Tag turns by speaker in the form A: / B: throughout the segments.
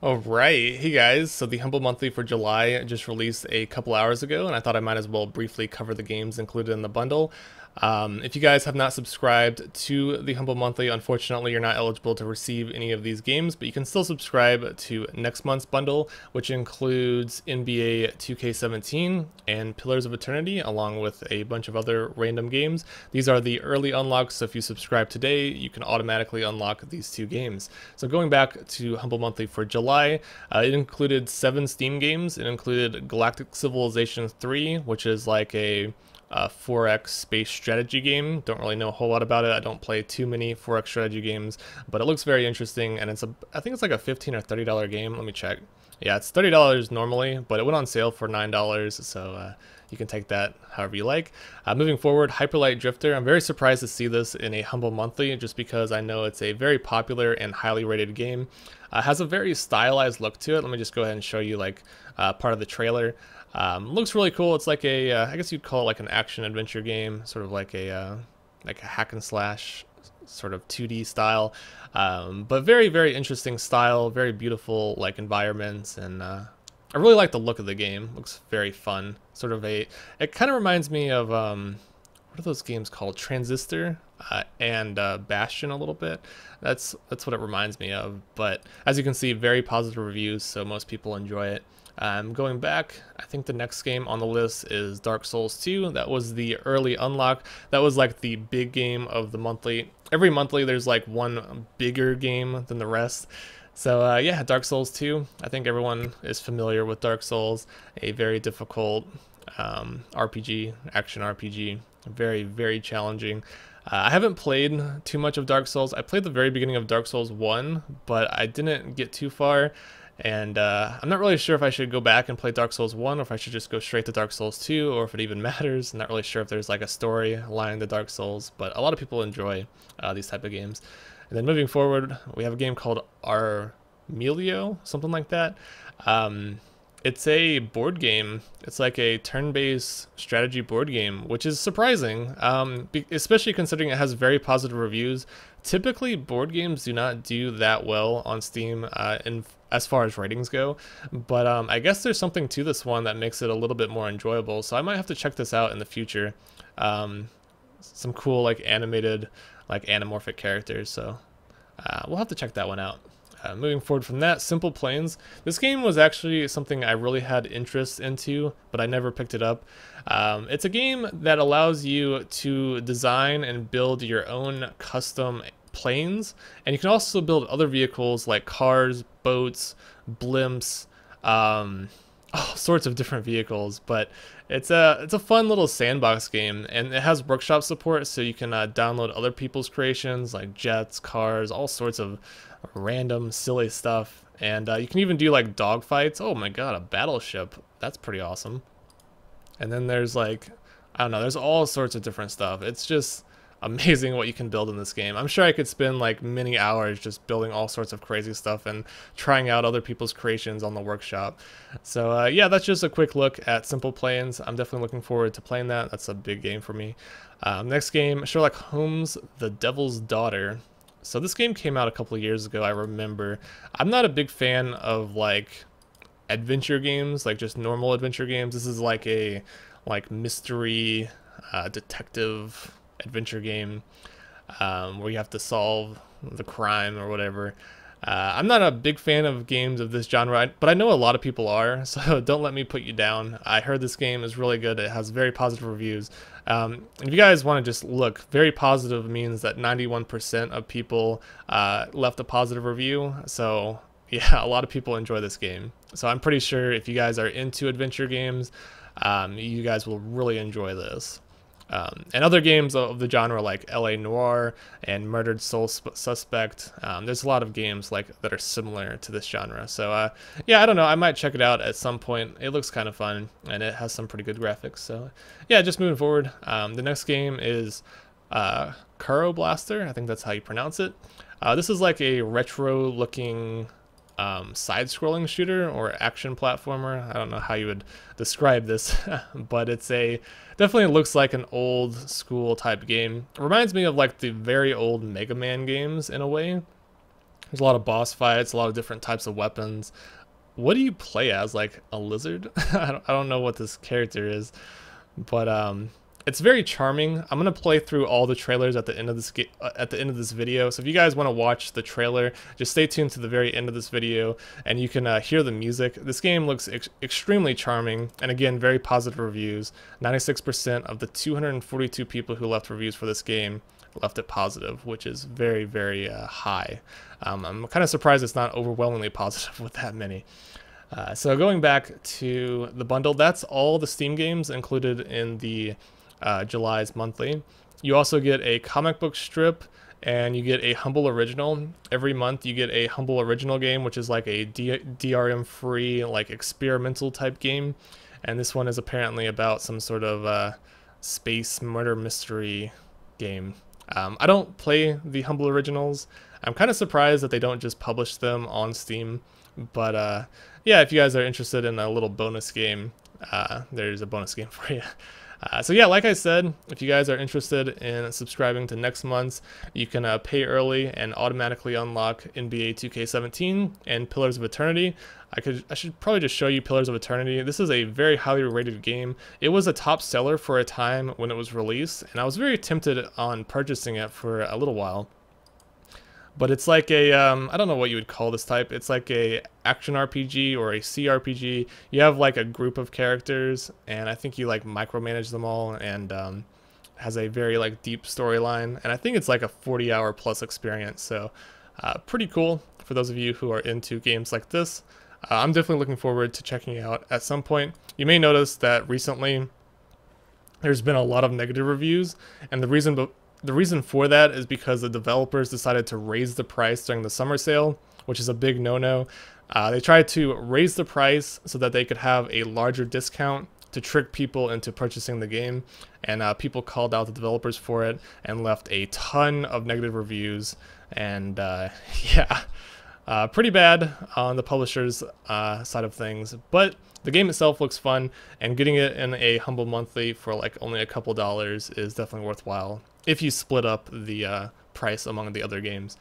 A: All right, hey guys. So the Humble Monthly for July just released a couple hours ago, and I thought I might as well briefly cover the games included in the bundle. If you guys have not subscribed to the Humble Monthly, unfortunately, you're not eligible to receive any of these games, but you can still subscribe to next month's bundle, which includes NBA 2K17 and Pillars of Eternity, along with a bunch of other random games. These are the early unlocks, so if you subscribe today, you can automatically unlock these two games. So going back to Humble Monthly for July, it included 7 Steam games. It included Galactic Civilization 3, which is like a 4X space strategy game. Don't really know a whole lot about it. I don't play too many 4X strategy games, but it looks very interesting, and I think it's like a $15 or $30 game. Let me check. Yeah, it's $30 normally, but it went on sale for $9, so you can take that however you like. Moving forward, Hyperlight Drifter. I'm very surprised to see this in a Humble Monthly, just because I know it's a very popular and highly rated game. Has a very stylized look to it. Let me just go ahead and show you like part of the trailer. Looks really cool. It's like a, I guess you'd call it like an action adventure game, sort of like a hack and slash sort of 2D style, but very, very interesting style, very beautiful like environments, and I really like the look of the game. Looks very fun. Sort of it kind of reminds me of, what are those games called? Transistor and Bastion a little bit. That's what it reminds me of, but as you can see, very positive reviews, so most people enjoy it. Going back, I think the next game on the list is Dark Souls 2. That was the early unlock. That was like the big game of the monthly. Every monthly there's like one bigger game than the rest. So yeah, Dark Souls 2. I think everyone is familiar with Dark Souls. A very difficult RPG, action RPG. Very, very challenging. I haven't played too much of Dark Souls. I played the very beginning of Dark Souls 1, but I didn't get too far. And I'm not really sure if I should go back and play Dark Souls 1 or if I should just go straight to Dark Souls 2 or if it even matters. I'm not really sure if there's like a story line to Dark Souls, but a lot of people enjoy these type of games. And then moving forward, we have a game called Armelio, something like that. It's a board game. It's like a turn-based strategy board game, which is surprising, especially considering it has very positive reviews. Typically, board games do not do that well on Steam as far as ratings go, but I guess there's something to this one that makes it a little bit more enjoyable, so I might have to check this out in the future. Some cool like animated, like anamorphic characters, so we'll have to check that one out. Moving forward from that, Simple Planes. This game was actually something I really had interest into, but I never picked it up. It's a game that allows you to design and build your own custom planes, and you can also build other vehicles like cars, boats, blimps, all sorts of different vehicles. But it's a fun little sandbox game, and it has workshop support, so you can download other people's creations like jets, cars, all sorts of random silly stuff, and you can even do like dogfights. Oh my god, a battleship, that's pretty awesome. And then there's like, I don't know, there's all sorts of different stuff. It's just amazing what you can build in this game. I'm sure I could spend like many hours just building all sorts of crazy stuff and trying out other people's creations on the workshop. So yeah, that's just a quick look at Simple Planes. I'm definitely looking forward to playing that. That's a big game for me. Next game, Sherlock Holmes, The Devil's Daughter. So this game came out a couple of years ago, I remember. I'm not a big fan of like adventure games, like just normal adventure games. This is like a mystery detective adventure game where you have to solve the crime or whatever. I'm not a big fan of games of this genre, but I know a lot of people are, so don't let me put you down. I heard this game is really good. It has very positive reviews. And if you guys want to just look, very positive means that 91% of people left a positive review. So yeah, a lot of people enjoy this game. So I'm pretty sure if you guys are into adventure games, you guys will really enjoy this. And other games of the genre like LA Noire and Murdered Soul Suspect, there's a lot of games like that are similar to this genre. So yeah, I don't know, I might check it out at some point. It looks kind of fun and it has some pretty good graphics. So yeah, just moving forward. The next game is Kero Blaster. I think that's how you pronounce it. This is like a retro looking side-scrolling shooter or action platformer. I don't know how you would describe this, but it's definitely looks like an old school type game. It reminds me of like the very old Mega Man games in a way. There's a lot of boss fights, a lot of different types of weapons. What do you play as? Like a lizard? I don't know what this character is, but it's very charming. I'm gonna play through all the trailers at the end of this video. So if you guys want to watch the trailer, just stay tuned to the very end of this video, and you can hear the music. This game looks extremely charming, and again, very positive reviews. 96% of the 242 people who left reviews for this game left it positive, which is very, very high. I'm kind of surprised it's not overwhelmingly positive with that many. So going back to the bundle, that's all the Steam games included in the July's monthly. You also get a comic book strip, and you get a Humble Original. Every month you get a Humble Original game, which is like a DRM free, like experimental type game. And this one is apparently about some sort of space murder mystery game. I don't play the Humble Originals. I'm kind of surprised that they don't just publish them on Steam, but yeah, if you guys are interested in a little bonus game, there's a bonus game for you. So yeah, like I said, if you guys are interested in subscribing to next month's, you can pay early and automatically unlock NBA 2K17 and Pillars of Eternity. I should probably just show you Pillars of Eternity. This is a very highly rated game. It was a top seller for a time when it was released, and I was very tempted on purchasing it for a little while. But it's like a, I don't know what you would call this type. It's like a action RPG or a CRPG. You have like a group of characters, and I think you like micromanage them all, and has a very like deep storyline. And I think it's like a 40-hour plus experience. So pretty cool for those of you who are into games like this. I'm definitely looking forward to checking it out at some point. You may notice that recently there's been a lot of negative reviews, and the reason for that is because the developers decided to raise the price during the summer sale, which is a big no-no. They tried to raise the price so that they could have a larger discount to trick people into purchasing the game, and people called out the developers for it and left a ton of negative reviews, and yeah, pretty bad on the publisher's side of things. But the game itself looks fun, and getting it in a Humble Monthly for like only a couple dollars is definitely worthwhile if you split up the price among the other games.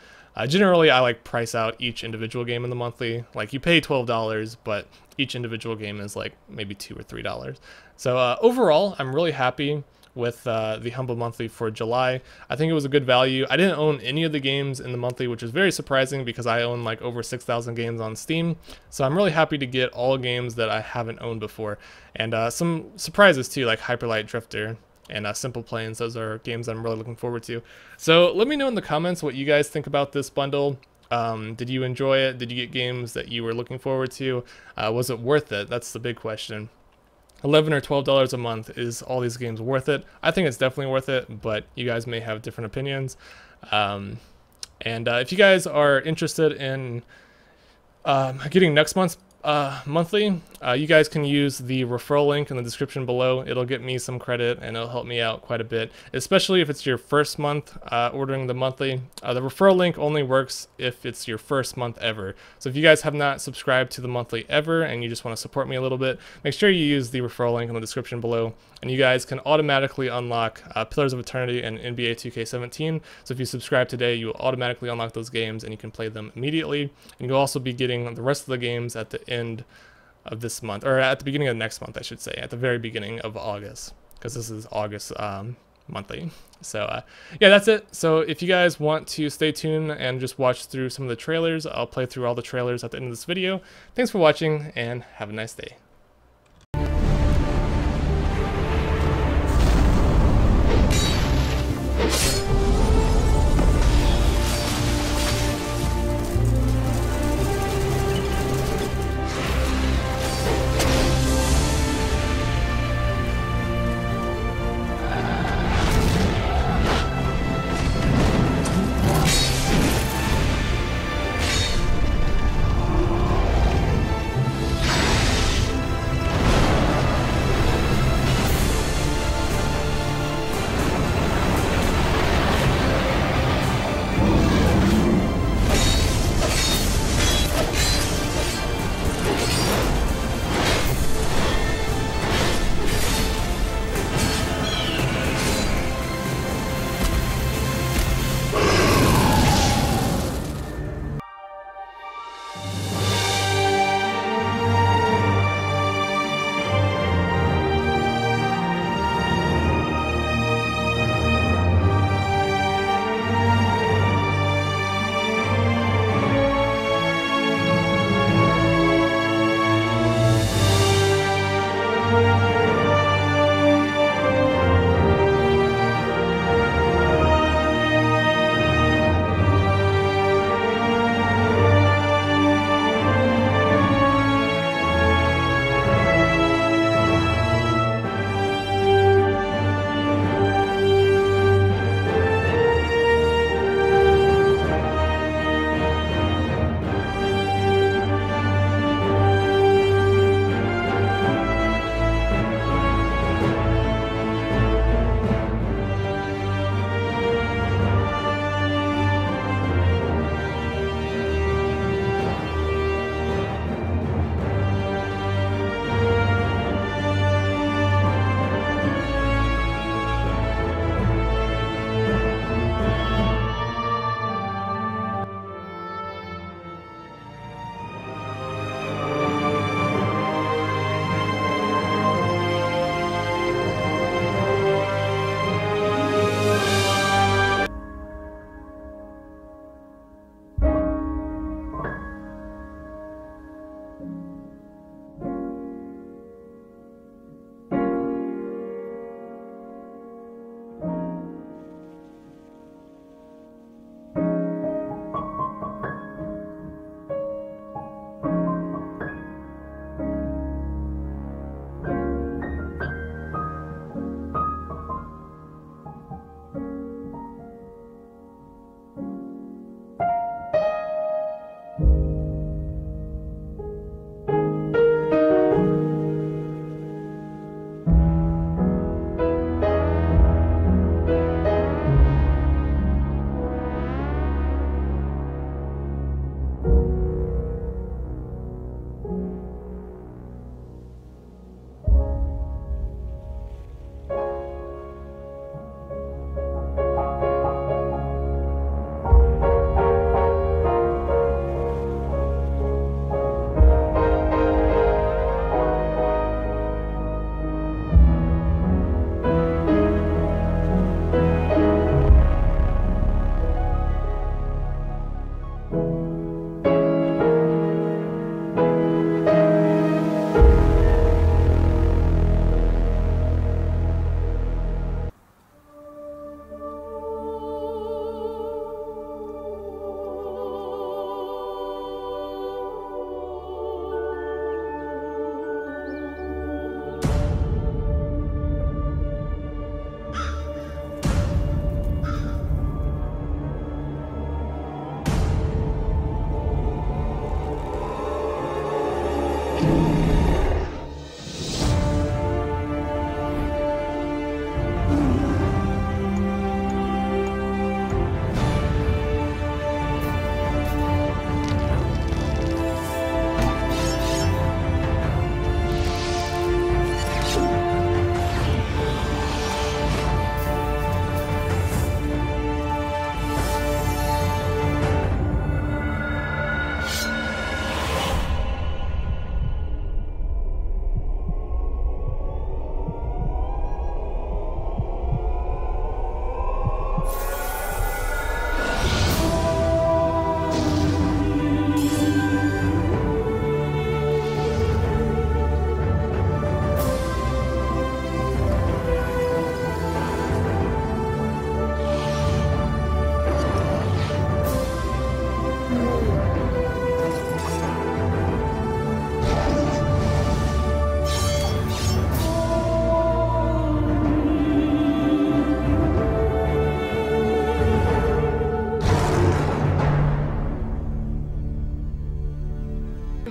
A: Generally, I like price out each individual game in the monthly. Like you pay $12, but each individual game is like maybe $2 or $3. So overall, I'm really happy with the Humble Monthly for July. I think it was a good value. I didn't own any of the games in the monthly, which is very surprising because I own like over 6,000 games on Steam. So I'm really happy to get all games that I haven't owned before. And some surprises too, like Hyperlight Drifter and Simple Planes. Those are games I'm really looking forward to. So let me know in the comments what you guys think about this bundle. Did you enjoy it? Did you get games that you were looking forward to? Was it worth it? That's the big question. $11 or $12 a month, is all these games worth it? I think it's definitely worth it, but you guys may have different opinions. If you guys are interested in getting next month's monthly, you guys can use the referral link in the description below. It'll get me some credit and it'll help me out quite a bit, especially if it's your first month ordering the monthly. The referral link only works if it's your first month ever. So if you guys have not subscribed to the monthly ever and you just want to support me a little bit, make sure you use the referral link in the description below, and you guys can automatically unlock Pillars of Eternity and NBA 2K17. So if you subscribe today, you will automatically unlock those games and you can play them immediately. And you'll also be getting the rest of the games at the end of this month, or at the beginning of next month, I should say, at the very beginning of August, because this is August monthly. So yeah, that's it. So if you guys want to stay tuned and just watch through some of the trailers, I'll play through all the trailers at the end of this video. Thanks for watching and have a nice day.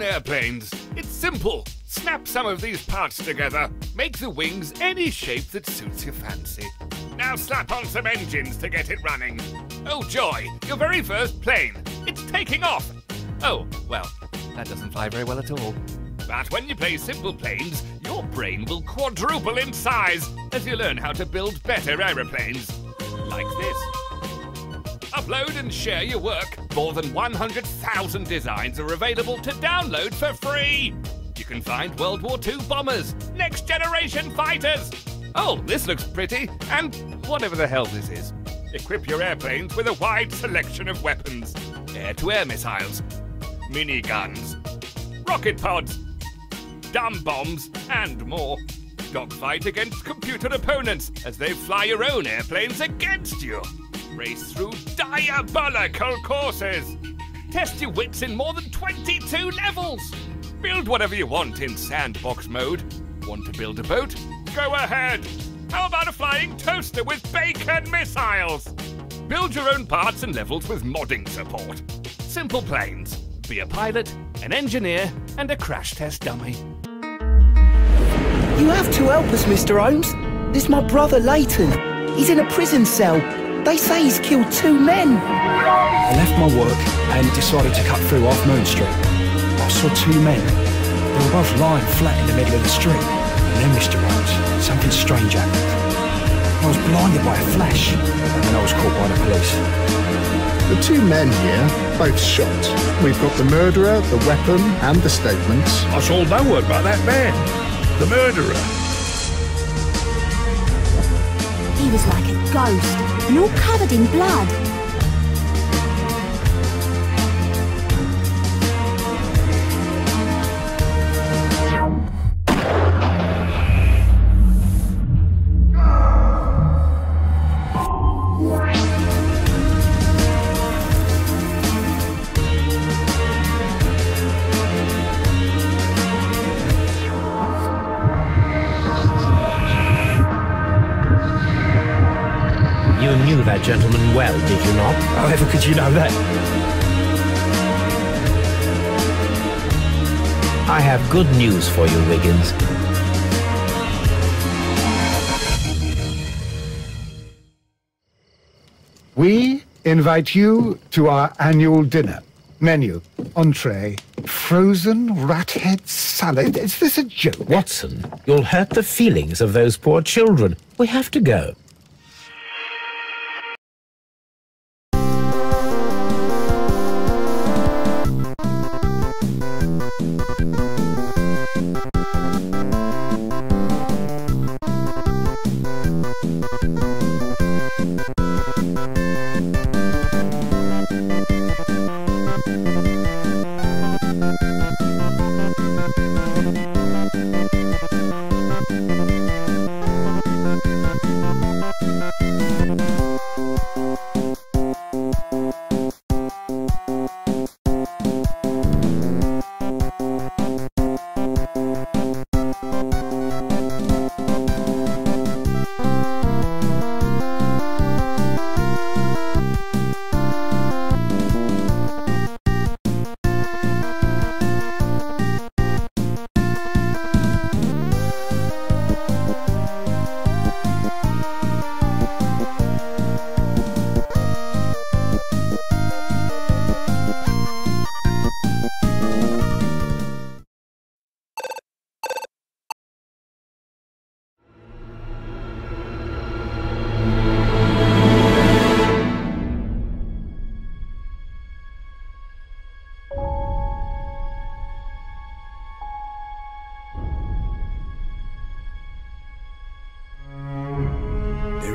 B: Airplanes. It's simple. Snap some of these parts together. Make the wings any shape that suits your fancy. Now slap on some engines to get it running. Oh joy, your very first plane. It's taking off. Oh, well, that doesn't fly very well at all. But when you play simple planes, your brain will quadruple in size as you learn how to build better aeroplanes. Like this. Upload and share your work. More than 100,000 designs are available to download for free. You can find World War II bombers, next generation fighters. Oh, this looks pretty, and whatever the hell this is. Equip your airplanes with a wide selection of weapons. Air-to-air missiles, miniguns, rocket pods, dumb bombs, and more. Dogfight against computer opponents as they fly your own airplanes against you. Race through diabolical courses. Test your wits in more than 22 levels. Build whatever you want in sandbox mode. Want to build a boat? Go ahead. How about a flying toaster with bacon missiles? Build your own parts and levels with modding support. Simple planes. Be a pilot, an engineer, and a crash test dummy.
C: You have to help us, Mr. Holmes. This is my brother, Leighton. He's in a prison cell. They say he's killed 2 men.
D: I left my work and decided to cut through off Moon Street. I saw 2 men. They were both lying flat in the middle of the street. And then, Mr. Holmes, something strange happened. I was blinded by a flash, and then I was caught by the police.
E: The 2 men here, both shot. We've got the murderer, the weapon, and the statements.
F: I saw no word about that man, the murderer.
G: He was like a ghost, and all covered in blood.
H: You knew that gentleman well, did you not?
D: However could you know that?
H: I have good news for you, Wiggins.
E: We invite you to our annual dinner. Menu, entree, frozen rat head salad. Is this a joke?
H: Watson, you'll hurt the feelings of those poor children. We have to go.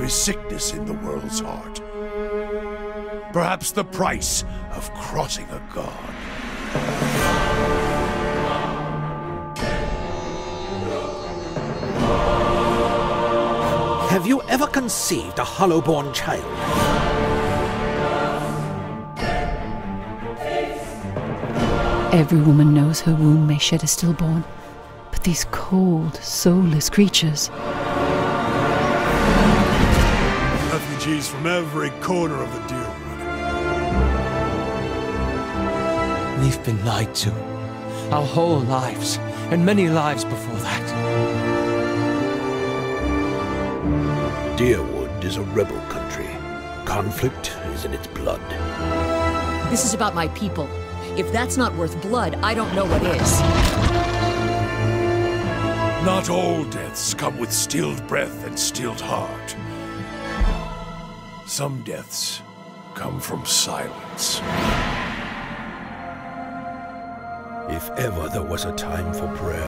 F: is sickness in the world's heart. Perhaps the price of crossing a god.
I: Have you ever conceived a hollow-born child?
J: Every woman knows her womb may shed a stillborn, but these cold, soulless creatures...
F: Refugees from every corner of the Deerwood.
K: We've been lied to. Our whole lives, and many lives before that.
I: Deerwood is a rebel country. Conflict is in its blood.
L: This is about my people. If that's not worth blood, I don't know what is.
F: Not all deaths come with stilled breath and stilled heart. Some deaths come from silence.
I: If ever there was a time for prayer,